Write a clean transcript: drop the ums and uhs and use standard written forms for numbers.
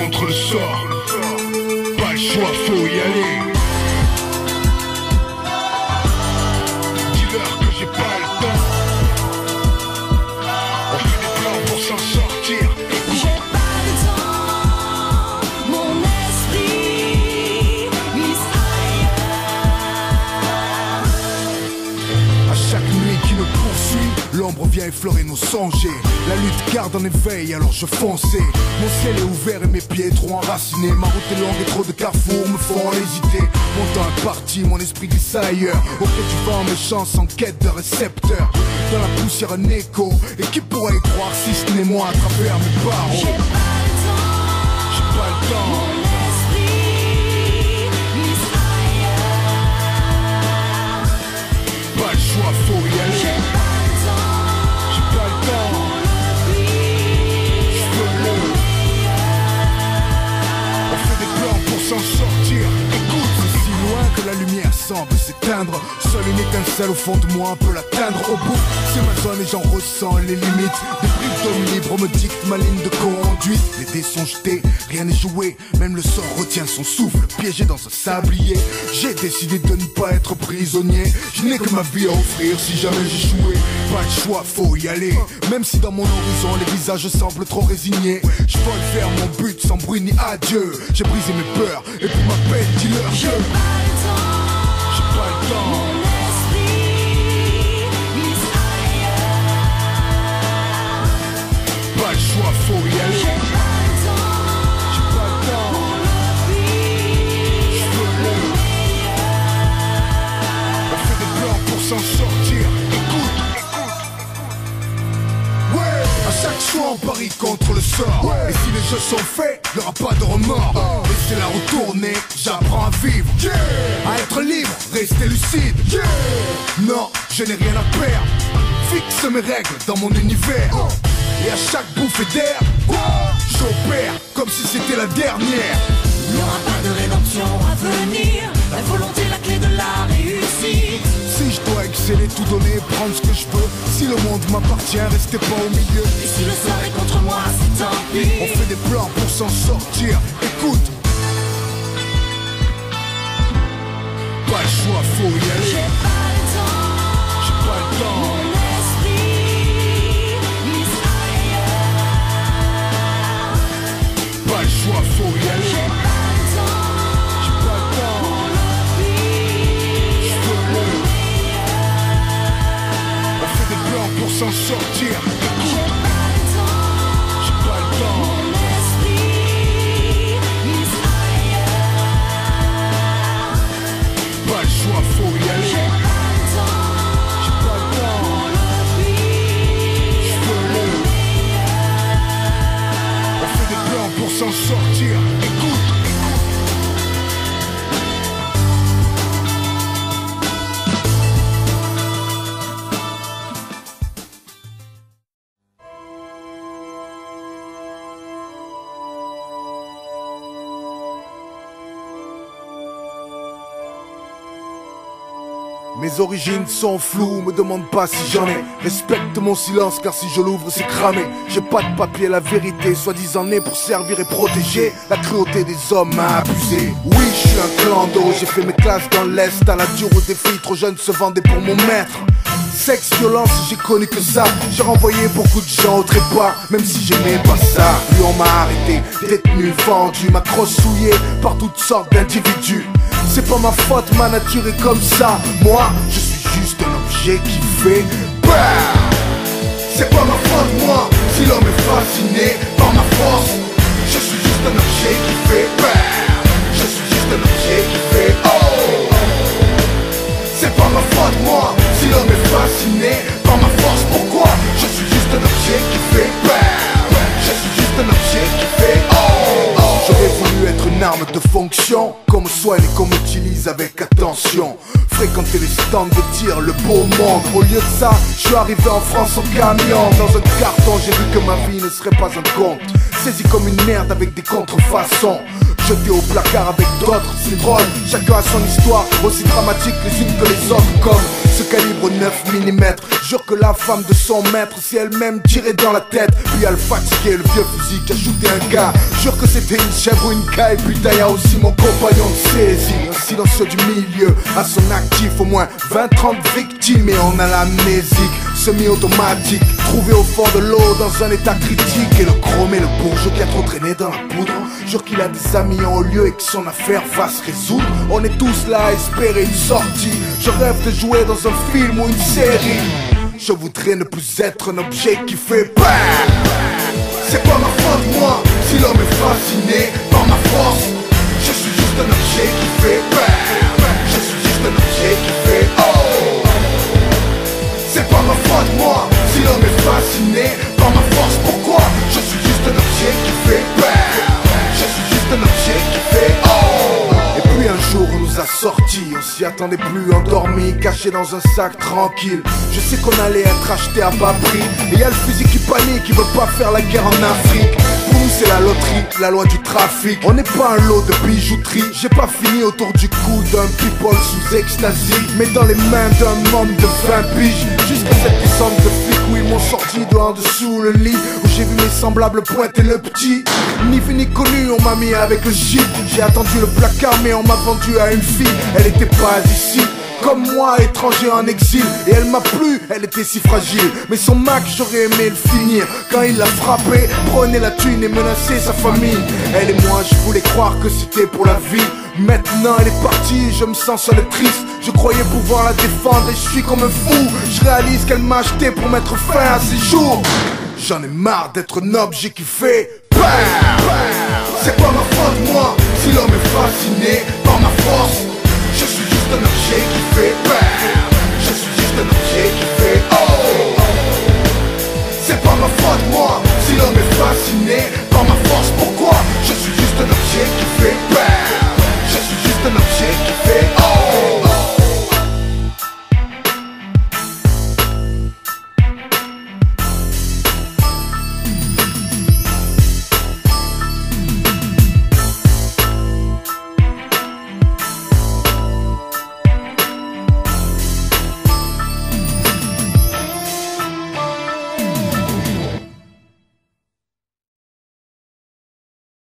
contre le sort. Pas le choix, faut y aller. Dis-leur que j'ai pas le temps. On fait des plans pour s'en sortir. J'ai pas le temps, mon esprit glisse ailleurs. À chaque nuit qui me poursuit, l'ombre vient effleurer nos songes. La lutte garde en éveil, alors je fonçais. Mon ciel est ouvert et mes pieds trop enracinés. Ma route est longue et trop de carrefours me font hésiter. Mon temps est parti, mon esprit glisse ailleurs. Au gré du vent, mes chances en quête de récepteurs. Dans la poussière un écho, et qui pourrait y croire si ce n'est moi à travers mes barreaux. J'ai pas le temps, J'ai pas le temps. mon esprit glisse ailleurs. Pas le choix, faut y J'ai aller. pas le temps, J'ai pas le temps. mon oubli. Je veux le. On fait des plans pour s'en sortir. Écoute, c'est si loin que la lumière semble s'éteindre. Seule une étincelle au fond de moi peut l'atteindre. Au bout, c'est ma zone et j'en ressens les limites. Des prises d'homme libre me dictent ma ligne de conduite. Les dés sont jetés, rien n'est joué. Même le sort retient son souffle, piégé dans un sablier. J'ai décidé de ne pas être prisonnier. Je n'ai que ma vie à offrir si jamais j'échouais. Pas de choix, faut y aller. Même si dans mon horizon les visages semblent trop résignés. Je vole vers mon but sans bruit ni adieu. J'ai brisé mes peurs et pour ma peine, dis-leur J'ai que pas le temps, j'ai pas le temps. mon esprit glisse ailleurs. Pas le choix, faut y J'ai aller. pas le temps, J'ai pas le temps. mon oubli. Je veux le. On fait des plans pour s'en sortir. Écoute, écoute. Ouais, à chaque choix on parie contre le sort. Et si les jeux sont faits, il n'y aura pas de remords. Laissez la retourner, j'apprends à vivre. À être libre, rester lucide. Non, je n'ai rien à perdre. Fixe mes règles dans mon univers. Et à chaque bouffée d'air, j'opère comme si c'était la dernière. Il n'y aura pas de rédemption à venir. La volonté est la clé de la réussite. Si je dois exceller, tout donner, prendre ce que je veux. Si le monde m'appartient, restez pas au milieu. Et si le sort est contre moi, c'est tant pis. On fait des plans pour s'en sortir. Écoute, pas le choix, faut y J'ai aller. pas le temps, J'ai pas le temps. mon esprit glisse ailleurs. Pas le choix, faut y J'ai aller. pas le temps, J'ai pas le temps. mon oubli. Je veux le. On fait des plans pour s'en sortir. J'ai Écoute, pas le temps, j'ai pas le temps. mon esprit glisse ailleurs. Pas le choix, faut y J'ai aller. pas le temps, J'ai pas le temps. mon oubli. Je veux le. On fait des plans pour s'en sortir. Écoute. Mes origines sont floues, me demande pas si j'en ai. Respecte mon silence car si je l'ouvre c'est cramé. J'ai pas de papier, la vérité soi-disant née pour servir et protéger. La cruauté des hommes m'a abusé. Oui, je suis un clando, j'ai fait mes classes dans l'Est. À la dure où des filles trop jeunes se vendaient pour mon maître. Sexe, violence, j'ai connu que ça. J'ai renvoyé beaucoup de gens au trépas, même si j'aimais pas ça. Lui on m'a arrêté, détenu, vendu, ma crosse souillée par toutes sortes d'individus. C'est pas ma faute, ma nature est comme ça. Moi, je suis juste un objet qui fait BAM. C'est pas ma faute, moi, si l'homme est fasciné par ma force. Je suis juste un objet qui fait BAM. Je suis juste un objet qui fait oh. C'est pas ma faute, moi, si l'homme est fasciné par ma force. Pourquoi? Je suis juste un objet qui fait BAM. Je suis juste un objet qui fait oh. J'aurais voulu être une arme de fonction, qu'on me soigne et qu'on m'utilise avec attention. Fréquenter les stands de tir, le beau monde. Au lieu de ça, je suis arrivé en France en camion. Dans un carton, j'ai vu que ma vie ne serait pas un conte. Saisi comme une merde avec des contrefaçons. Jeté au placard avec d'autres, c'est drôle. Chacun a son histoire, aussi dramatique les unes que les autres. Comme ce calibre 9 mm. Jure que la femme de son maître, c'est elle-même tirée dans la tête. Puis elle fatigué, le vieux fusil qui a shooté un gars. Jure que c'était une chèvre ou une caille. Putain, y'a aussi mon compagnon de saisie, un silencieux du milieu. À son actif, au moins 20-30 victimes et on a l'amnésique semi-automatique, trouvé au fond de l'eau dans un état critique. Et le chromé, le bourgeois qui a trop traîné dans la poudre. Jure qu'il a des amis en haut lieu et que son affaire va se résoudre. On est tous là à espérer une sortie. Je rêve de jouer dans un film ou une série. Je voudrais ne plus être un objet qui fait peur. C'est pas ma faute moi, si l'homme est fasciné par ma force. Je suis juste un objet qui fait peur. Je suis juste un objet qui fait oh. C'est pas ma faute moi, si l'homme est fasciné par ma force. Pourquoi? Je suis juste un objet qui fait peur. Je suis juste un objet qui fait oh. Et puis un jour on nous a sortis, on s'y attendait plus, endormis, cachés dans un sac tranquille. Je sais qu'on allait être acheté à bas prix. Et y'a le fusil qui panique, qui veut pas faire la guerre en Afrique. Pour nous c'est la loterie, la loi du trafic. On n'est pas un lot de bijouterie. J'ai pas fini autour du cou d'un people sous ecstasy, mais dans les mains d'un homme de 20 piges. Jusqu'à cette descente de flics où ils m'ont sorti de en dessous le lit, où j'ai vu mes semblables pointer le petit. Ni vu ni connu, on m'a mis avec le shit. J'ai attendu le placard mais on m'a vendu à une fille. Elle était pas d'ici, comme moi, étranger en exil. Et elle m'a plu, elle était si fragile. Mais son Mac, j'aurais aimé le finir. Quand il l'a frappé, prenait la thune et menaçait sa famille. Elle et moi, je voulais croire que c'était pour la vie. Maintenant elle est partie, je me sens seul et triste. Je croyais pouvoir la défendre et je suis comme un fou. Je réalise qu'elle m'a acheté pour mettre fin à ses jours. J'en ai marre d'être un objet qui fait peur. C'est pas ma faute moi, si l'homme est fasciné par ma force. Je suis juste un objet qui fait peur. Je suis juste un objet qui fait oh.